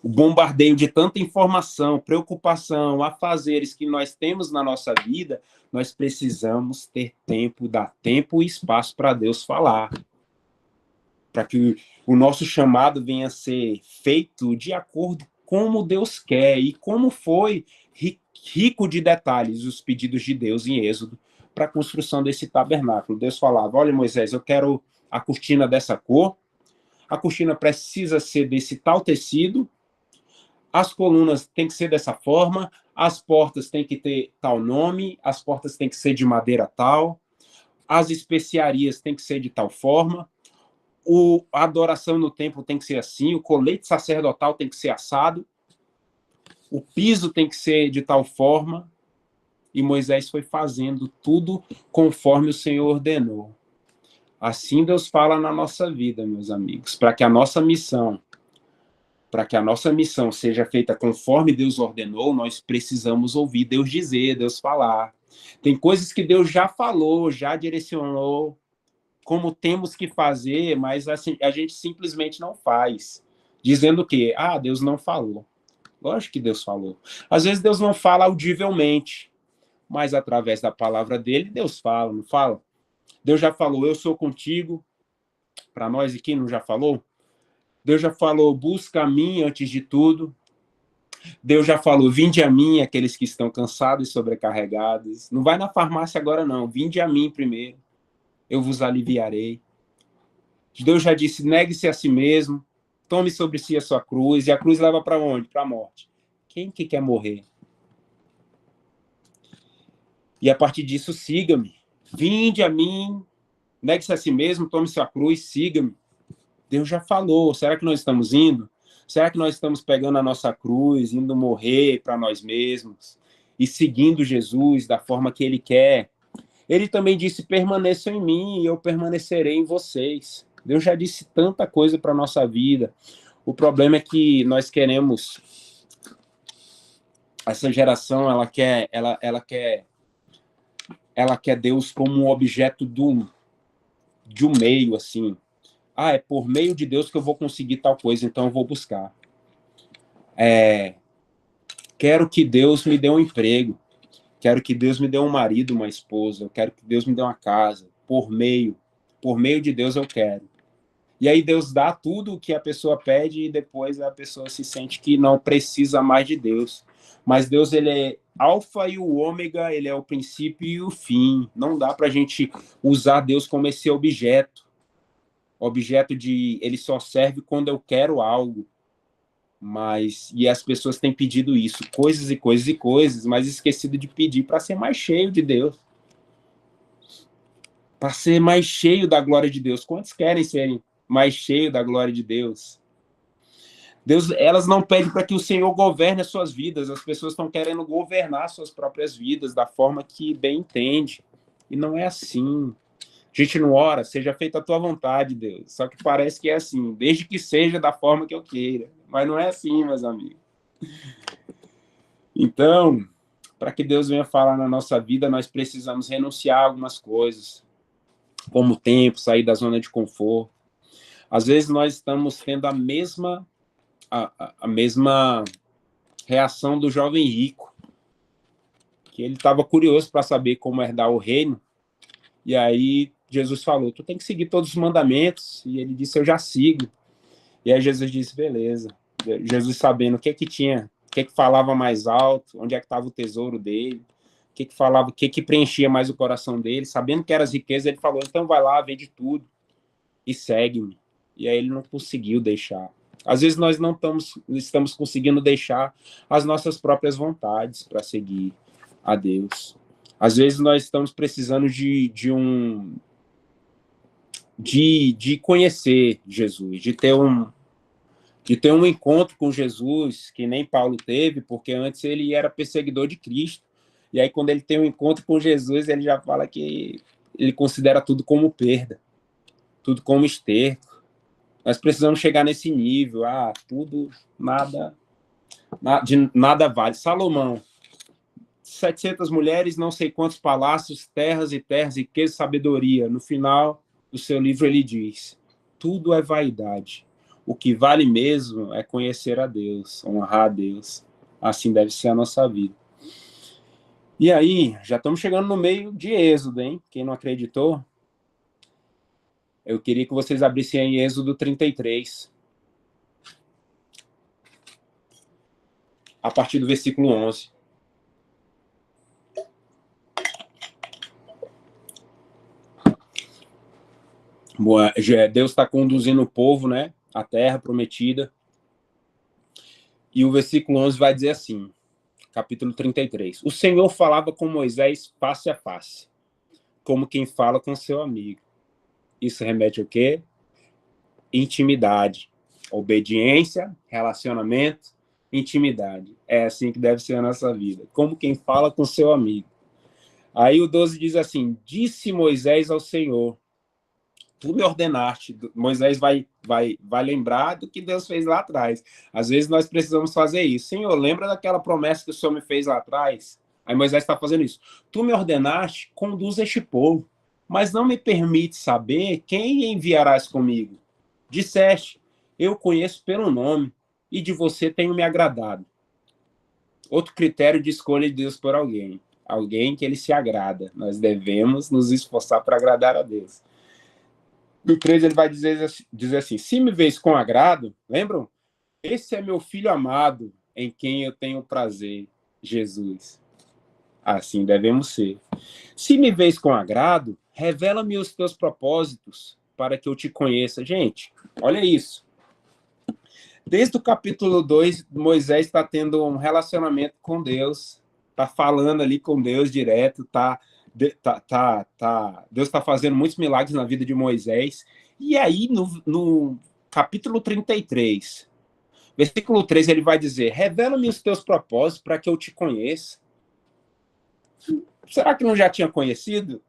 o bombardeio de tanta informação, preocupação, afazeres que nós temos na nossa vida, nós precisamos ter tempo, dar tempo e espaço para Deus falar. Para que o nosso chamado venha a ser feito de acordo como Deus quer e como foi rico de detalhes os pedidos de Deus em Êxodo para a construção desse tabernáculo. Deus falava: olha, Moisés, eu quero a cortina dessa cor, a cortina precisa ser desse tal tecido, as colunas têm que ser dessa forma, as portas têm que ter tal nome, as portas têm que ser de madeira tal, as especiarias têm que ser de tal forma, a adoração no templo tem que ser assim, o colete sacerdotal tem que ser assado, o piso tem que ser de tal forma, e Moisés foi fazendo tudo conforme o Senhor ordenou. Assim Deus fala na nossa vida, meus amigos, para que a nossa missão seja feita conforme Deus ordenou, nós precisamos ouvir Deus dizer, Deus falar. Tem coisas que Deus já falou, já direcionou, como temos que fazer, mas assim, a gente simplesmente não faz. Dizendo que, Deus não falou. Lógico que Deus falou. Às vezes Deus não fala audivelmente, mas através da palavra dele, Deus fala, não fala? Deus já falou, eu sou contigo. Para nós aqui, não já falou? Deus já falou, busca a mim antes de tudo. Deus já falou, vinde a mim, aqueles que estão cansados e sobrecarregados. Não vai na farmácia agora, não. Vinde a mim primeiro. Eu vos aliviarei. Deus já disse, negue-se a si mesmo. Tome sobre si a sua cruz. E a cruz leva para onde? Para a morte. Quem que quer morrer? E a partir disso, siga-me. Vinde a mim, negue-se a si mesmo, tome sua cruz, siga-me. Deus já falou. Será que nós estamos indo? Será que nós estamos pegando a nossa cruz, indo morrer para nós mesmos e seguindo Jesus da forma que Ele quer? Ele também disse, permaneçam em mim e eu permanecerei em vocês. Deus já disse tanta coisa para a nossa vida. O problema é que nós queremos... Essa geração, ela quer Deus como um objeto de um meio, assim. É por meio de Deus que eu vou conseguir tal coisa, então eu vou buscar. Quero que Deus me dê um emprego. Quero que Deus me dê um marido, uma esposa. Eu quero que Deus me dê uma casa. Por meio de Deus eu quero. E aí Deus dá tudo o que a pessoa pede e depois a pessoa se sente que não precisa mais de Deus. Mas Deus, ele é alfa e o ômega, ele é o princípio e o fim. Não dá para a gente usar Deus como esse objeto. Objeto de... Ele só serve quando eu quero algo. E as pessoas têm pedido isso. Coisas e coisas e coisas, mas esquecido de pedir para ser mais cheio de Deus. Para ser mais cheio da glória de Deus. Quantos querem serem mais cheio da glória de Deus? Elas não pedem para que o Senhor governe as suas vidas. As pessoas estão querendo governar suas próprias vidas da forma que bem entende. E não é assim. A gente não ora, seja feita a tua vontade, Deus. Só que parece que é assim, desde que seja da forma que eu queira. Mas não é assim, meus amigos. Então, para que Deus venha falar na nossa vida, nós precisamos renunciar a algumas coisas, como o tempo, sair da zona de conforto. Às vezes nós estamos tendo a mesma reação do jovem rico, que ele estava curioso para saber como herdar o reino, e aí Jesus falou, tu tem que seguir todos os mandamentos, e ele disse, eu já sigo. E aí Jesus disse, beleza. Jesus sabendo o que tinha, o que falava mais alto, onde é que estava o tesouro dele, o que falava, o que preenchia mais o coração dele, sabendo que eram as riquezas, ele falou, então vai lá, vende tudo e segue-me. E aí ele não conseguiu deixar. Às vezes nós não estamos conseguindo deixar as nossas próprias vontades para seguir a Deus. Às vezes nós estamos precisando de conhecer Jesus, de ter um encontro com Jesus, que nem Paulo teve, porque antes ele era perseguidor de Cristo. E aí, quando ele tem um encontro com Jesus, ele já fala que ele considera tudo como perda, tudo como esterco. Nós precisamos chegar nesse nível. Tudo, nada vale. Salomão, 700 mulheres, não sei quantos palácios, terras e terras, riqueza e sabedoria. No final do seu livro ele diz, tudo é vaidade. O que vale mesmo é conhecer a Deus, honrar a Deus. Assim deve ser a nossa vida. E aí, já estamos chegando no meio de Êxodo, hein? Quem não acreditou? Eu queria que vocês abrissem em Êxodo 33. a partir do versículo 11. Deus está conduzindo o povo, né, à terra prometida. E o versículo 11 vai dizer assim, capítulo 33. O Senhor falava com Moisés face a face, como quem fala com seu amigo. Isso remete ao quê? Intimidade, obediência, relacionamento, intimidade. É assim que deve ser a nossa vida, como quem fala com seu amigo. Aí o 12 diz assim, disse Moisés ao Senhor, tu me ordenaste. Moisés vai lembrar do que Deus fez lá atrás. Às vezes nós precisamos fazer isso. Senhor, lembra daquela promessa que o Senhor me fez lá atrás? Aí Moisés está fazendo isso. Tu me ordenaste, conduz este povo, mas não me permite saber quem enviarás comigo. Disseste, eu conheço pelo nome, e de você tenho me agradado. Outro critério de escolha de Deus por alguém. Alguém que ele se agrada. Nós devemos nos esforçar para agradar a Deus. No 13 ele vai dizer assim, se me vês com agrado, lembram? Esse é meu filho amado, em quem eu tenho prazer, Jesus. Assim devemos ser. Se me vês com agrado, revela-me os teus propósitos, para que eu te conheça. Gente, olha isso. Desde o capítulo 2, Moisés está tendo um relacionamento com Deus, está falando ali com Deus direto, Deus está fazendo muitos milagres na vida de Moisés. E aí, no capítulo 33, versículo 3, ele vai dizer, revela-me os teus propósitos para que eu te conheça. Será que não já tinha conhecido?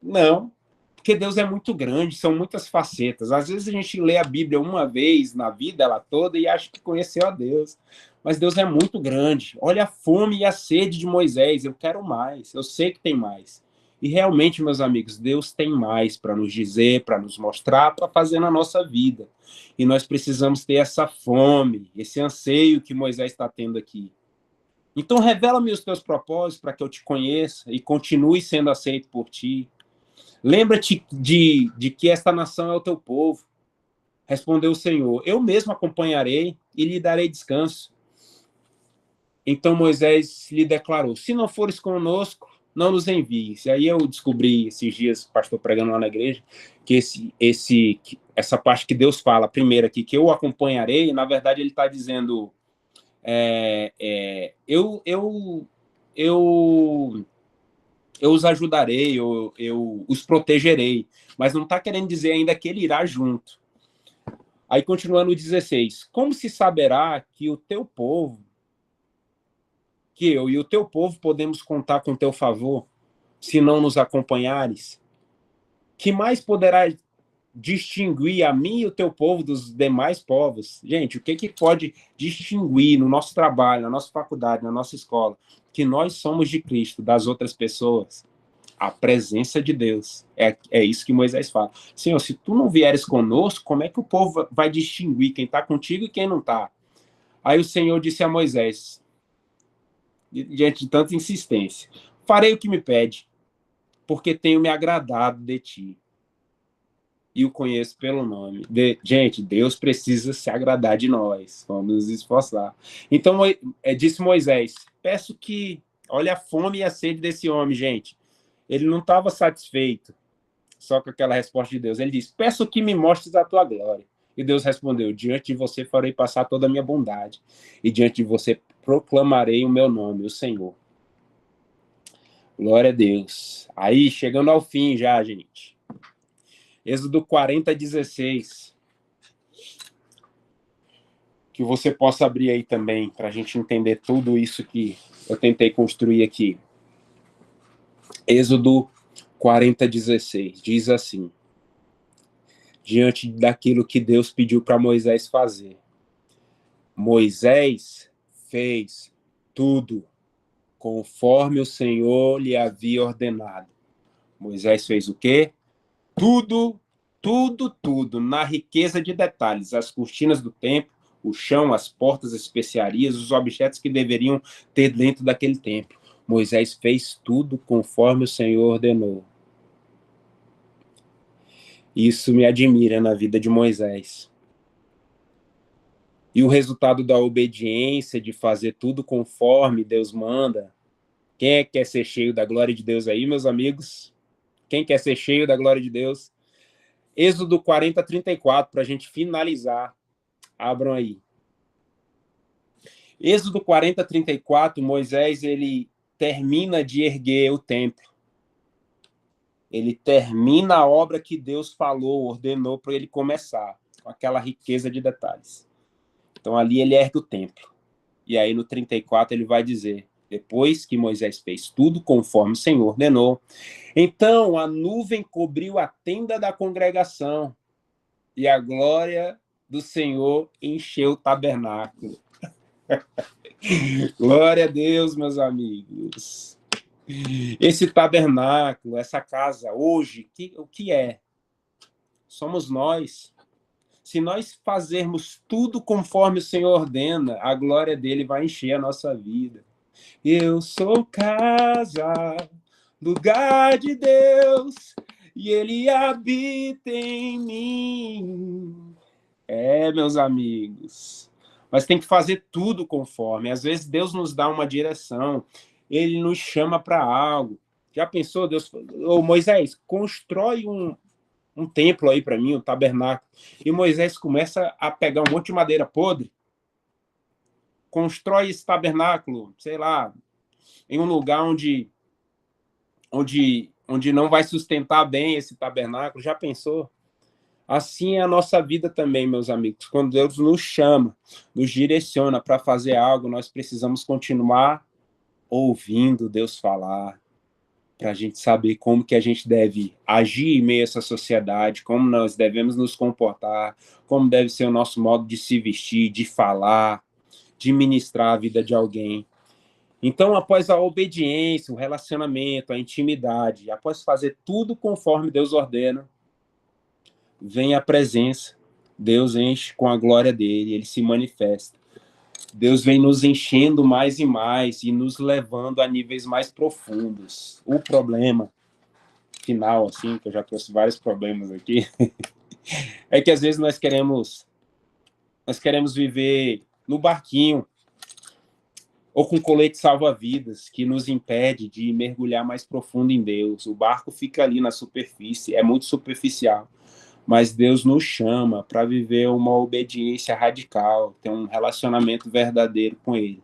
Não, porque Deus é muito grande, são muitas facetas. Às vezes a gente lê a Bíblia uma vez na vida, ela toda, e acha que conheceu a Deus. Mas Deus é muito grande. Olha a fome e a sede de Moisés. Eu quero mais. Eu sei que tem mais. E realmente, meus amigos, Deus tem mais para nos dizer, para nos mostrar, para fazer na nossa vida. E nós precisamos ter essa fome, esse anseio que Moisés está tendo aqui. Então, revela-me os teus propósitos para que eu te conheça e continue sendo aceito por ti. Lembra-te de que esta nação é o teu povo. Respondeu o Senhor, eu mesmo acompanharei e lhe darei descanso. Então Moisés lhe declarou, se não fores conosco, não nos envies. E aí eu descobri esses dias, pastor pregando lá na igreja, que essa parte que Deus fala, primeiro aqui, que eu acompanharei, na verdade ele está dizendo, eu os ajudarei, eu os protegerei, mas não está querendo dizer ainda que ele irá junto. Aí continuando o 16, como se saberá que o teu povo, que eu e o teu povo podemos contar com teu favor, se não nos acompanhares? Que mais poderá distinguir a mim e o teu povo dos demais povos? Gente, o que pode distinguir no nosso trabalho, na nossa faculdade, na nossa escola, que nós somos de Cristo, das outras pessoas? A presença de Deus. É isso que Moisés fala. Senhor, se tu não vieres conosco, como é que o povo vai distinguir quem está contigo e quem não está? Aí o Senhor disse a Moisés, diante de tanta insistência, farei o que me pede, porque tenho me agradado de ti e o conheço pelo nome. Gente, Deus precisa se agradar de nós, vamos nos esforçar. Então, disse Moisés, peço que, olha a fome e a sede desse homem, gente. Ele não estava satisfeito só com aquela resposta de Deus. Ele disse, peço que me mostres a tua glória. E Deus respondeu, diante de você farei passar toda a minha bondade, e diante de você proclamarei o meu nome, o Senhor. Glória a Deus. Aí, chegando ao fim já, gente. Êxodo 40, 16. Que você possa abrir aí também, para a gente entender tudo isso que eu tentei construir aqui. Êxodo 40, 16. Diz assim. Diante daquilo que Deus pediu para Moisés fazer. Moisés fez tudo conforme o Senhor lhe havia ordenado. Moisés fez o quê? Tudo, na riqueza de detalhes. As cortinas do templo, o chão, as portas, as especiarias, os objetos que deveriam ter dentro daquele templo. Moisés fez tudo conforme o Senhor ordenou. Isso me admira na vida de Moisés. E o resultado da obediência, de fazer tudo conforme Deus manda. Quem é que quer ser cheio da glória de Deus aí, meus amigos? Quem quer ser cheio da glória de Deus? Êxodo 40, 34, para a gente finalizar. Abram aí. Êxodo 40, 34, Moisés, ele termina de erguer o templo. Ele termina a obra que Deus falou, ordenou para ele começar, com aquela riqueza de detalhes. Então, ali ele ergue o templo. E aí, no 34, ele vai dizer, depois que Moisés fez tudo conforme o Senhor ordenou, então a nuvem cobriu a tenda da congregação e a glória do Senhor encheu o tabernáculo. Glória a Deus, meus amigos. Esse tabernáculo, essa casa, hoje, o que é? Somos nós. Se nós fazermos tudo conforme o Senhor ordena, a glória dele vai encher a nossa vida. Eu sou casa, lugar de Deus, e ele habita em mim. Meus amigos. Mas tem que fazer tudo conforme. Às vezes Deus nos dá uma direção, ele nos chama para algo. Já pensou, Deus? Ô, Moisés, constrói um templo aí para mim, um tabernáculo. E Moisés começa a pegar um monte de madeira podre, constrói esse tabernáculo, sei lá, em um lugar onde não vai sustentar bem esse tabernáculo. Já pensou? Assim é a nossa vida também, meus amigos. Quando Deus nos chama, nos direciona para fazer algo, nós precisamos continuar ouvindo Deus falar, para a gente saber como que a gente deve agir em meio a essa sociedade, como nós devemos nos comportar, como deve ser o nosso modo de se vestir, de falar, de ministrar a vida de alguém. Então, após a obediência, o relacionamento, a intimidade, após fazer tudo conforme Deus ordena, vem a presença. Deus enche com a glória dele, ele se manifesta. Deus vem nos enchendo mais e mais e nos levando a níveis mais profundos. O problema final, assim, que eu já trouxe vários problemas aqui, é que às vezes nós queremos viver no barquinho ou com colete salva-vidas, que nos impede de mergulhar mais profundo em Deus. O barco fica ali na superfície, é muito superficial. Mas Deus nos chama para viver uma obediência radical, ter um relacionamento verdadeiro com Ele.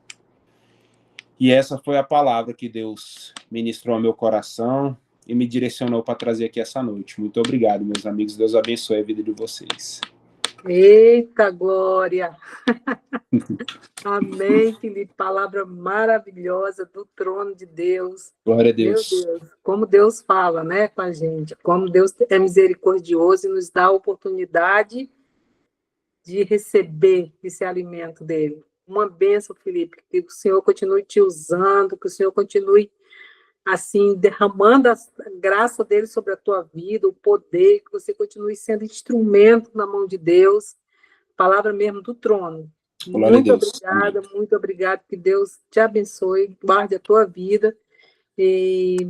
E essa foi a palavra que Deus ministrou ao meu coração e me direcionou para trazer aqui essa noite. Muito obrigado, meus amigos. Deus abençoe a vida de vocês. Eita, glória! Amém, Felipe. Palavra maravilhosa do trono de Deus. Glória a Deus. Meu Deus, como Deus fala, né, com a gente, como Deus é misericordioso e nos dá a oportunidade de receber esse alimento dele. Uma bênção, Felipe, que o Senhor continue te usando, que o Senhor continue, assim, derramando a graça dele sobre a tua vida, o poder, que você continue sendo instrumento na mão de Deus, palavra mesmo do trono. Muito obrigada, muito obrigada, que Deus te abençoe, guarde a tua vida, e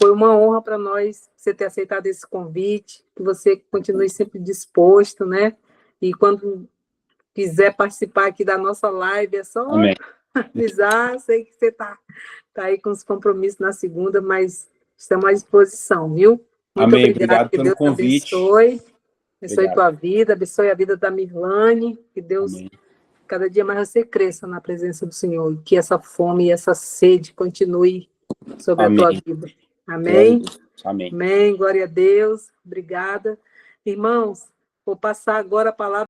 foi uma honra para nós você ter aceitado esse convite, que você continue sempre disposto, né? E quando quiser participar aqui da nossa live, é só avisar. Sei que você tá aí com os compromissos na segunda, mas estamos à disposição, viu? Muito obrigado pelo Deus convite. Abençoe tua vida, abençoe a vida da Mirlane, que Deus, cada dia mais você cresça na presença do Senhor, e que essa fome e essa sede continue sobre a tua vida. Amém? Amém. Amém, glória a Deus, obrigada. Irmãos, vou passar agora a palavra